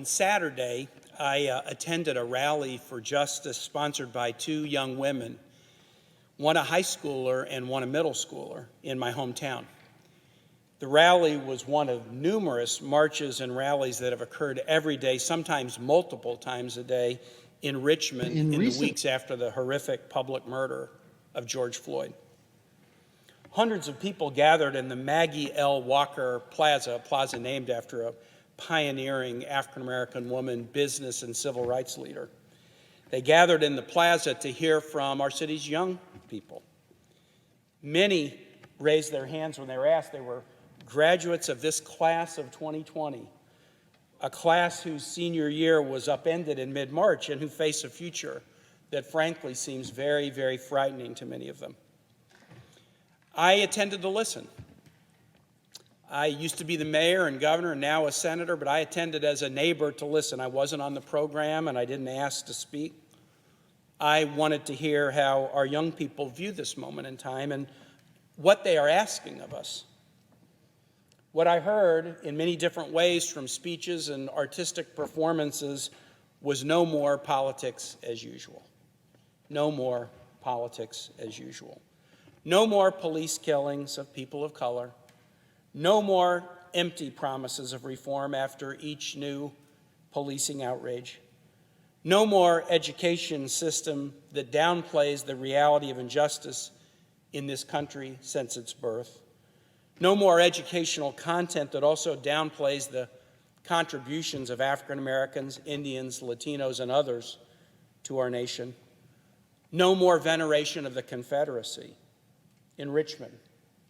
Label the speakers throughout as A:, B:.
A: On Saturday, I attended a rally for justice sponsored by two young women, one a high schooler and one a middle schooler, in my hometown. The rally was one of numerous marches and rallies that have occurred every day, sometimes multiple times a day, in Richmond in the weeks after the horrific public murder of George Floyd. Hundreds of people gathered in the Maggie L. Walker Plaza, a plaza named after a pioneering African-American woman, business and civil rights leader. They gathered in the plaza to hear from our city's young people. Many raised their hands when they were asked. They were graduates of this class of 2020, a class whose senior year was upended in mid-March and who face a future that frankly seems very, very frightening to many of them. I attended to listen. I used to be the mayor and governor and now a senator, but I attended as a neighbor to listen. I wasn't on the program and I didn't ask to speak. I wanted to hear how our young people view this moment in time and what they are asking of us. What I heard in many different ways from speeches and artistic performances was no more politics as usual. No more politics as usual. No more police killings of people of color. No more empty promises of reform after each new policing outrage. No more education system that downplays the reality of injustice in this country since its birth. No more educational content that also downplays the contributions of African Americans, Indians, Latinos, and others to our nation. No more veneration of the Confederacy in Richmond,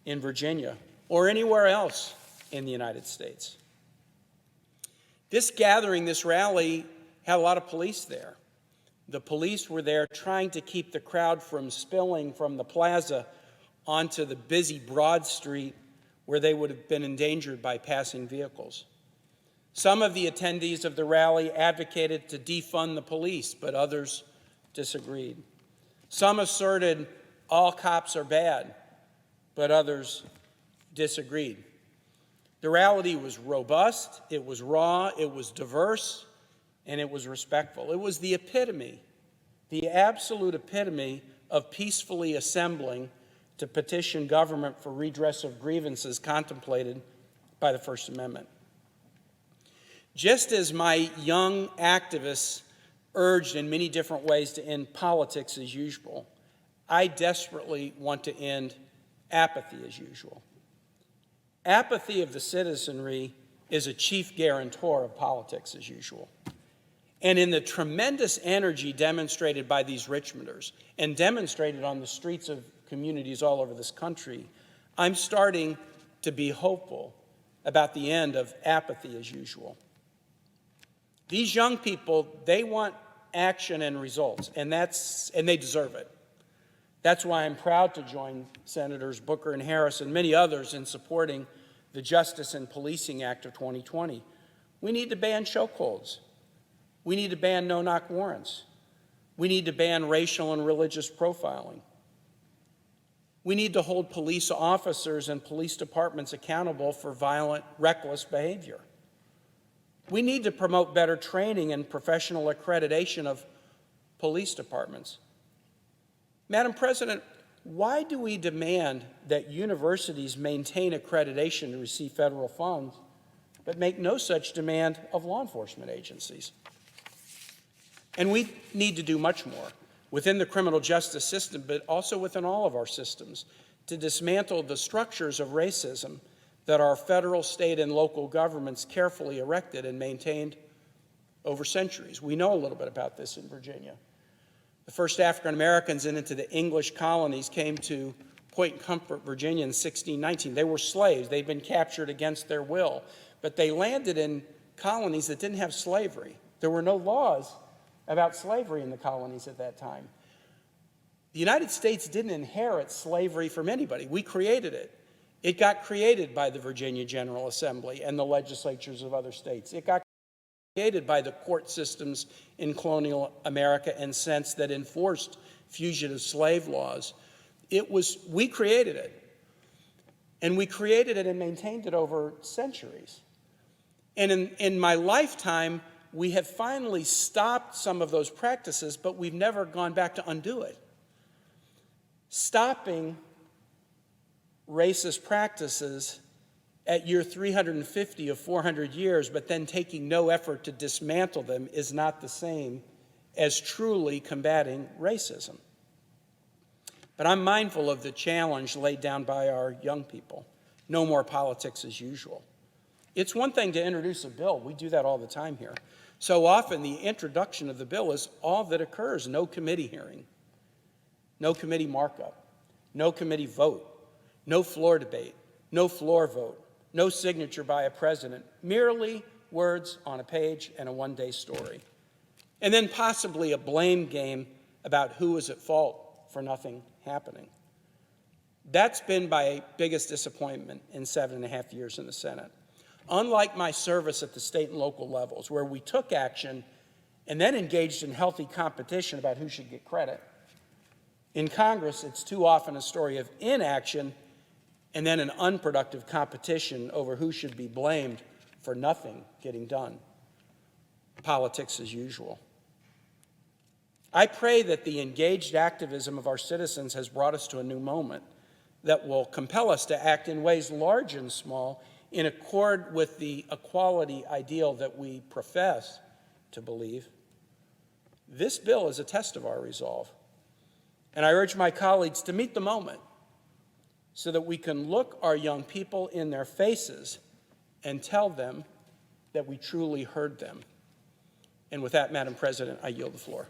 A: in Virginia, or anywhere else in the United States. This gathering, this rally, had a lot of police there. The police were there trying to keep the crowd from spilling from the plaza onto the busy Broad Street where they would have been endangered by passing vehicles. Some of the attendees of the rally advocated to defund the police, but others disagreed. Some asserted all cops are bad, but others disagreed. The rally was robust, it was raw, it was diverse, and it was respectful. It was the epitome, the absolute epitome of peacefully assembling to petition government for redress of grievances contemplated by the First Amendment. Just as my young activists urged in many different ways to end politics as usual, I desperately want to end apathy as usual. Apathy of the citizenry is a chief guarantor of politics as usual. And in the tremendous energy demonstrated by these Richmonders and demonstrated on the streets of communities all over this country, I'm starting to be hopeful about the end of apathy as usual. These young people, they want action and results, and they deserve it. That's why I'm proud to join Senators Booker and Harris and many others in supporting the Justice and Policing Act of 2020. We need to ban chokeholds. We need to ban no-knock warrants. We need to ban racial and religious profiling. We need to hold police officers and police departments accountable for violent, reckless behavior. We need to promote better training and professional accreditation of police departments. Madam President, why do we demand that universities maintain accreditation to receive federal funds, but make no such demand of law enforcement agencies? And we need to do much more within the criminal justice system, but also within all of our systems, to dismantle the structures of racism that our federal, state, and local governments carefully erected and maintained over centuries. We know a little bit about this in Virginia. The first African Americans into the English colonies came to Point Comfort, Virginia in 1619. They were slaves. They'd been captured against their will, but they landed in colonies that didn't have slavery. There were no laws about slavery in the colonies at that time. The United States didn't inherit slavery from anybody. We created it. It got created by the Virginia General Assembly and the legislatures of other states. It got created by the court systems in colonial America and since that enforced fugitive slave laws. We created it. And we created it and maintained it over centuries. And in my lifetime, we have finally stopped some of those practices, but we've never gone back to undo it. Stopping racist practices at year 350 of 400 years, but then taking no effort to dismantle them is not the same as truly combating racism. But I'm mindful of the challenge laid down by our young people. No more politics as usual. It's one thing to introduce a bill. We do that all the time here. So often the introduction of the bill is all that occurs. No committee hearing, no committee markup, no committee vote, no floor debate, no floor vote, no signature by a president, merely words on a page and a one-day story. And then possibly a blame game about who is at fault for nothing happening. That's been my biggest disappointment in 7.5 years in the Senate. Unlike my service at the state and local levels, where we took action and then engaged in healthy competition about who should get credit, in Congress, it's too often a story of inaction and then an unproductive competition over who should be blamed for nothing getting done. Politics as usual. I pray that the engaged activism of our citizens has brought us to a new moment that will compel us to act in ways large and small in accord with the equality ideal that we profess to believe. This bill is a test of our resolve, and I urge my colleagues to meet the moment so that we can look our young people in their faces and tell them that we truly heard them. And with that, Madam President, I yield the floor.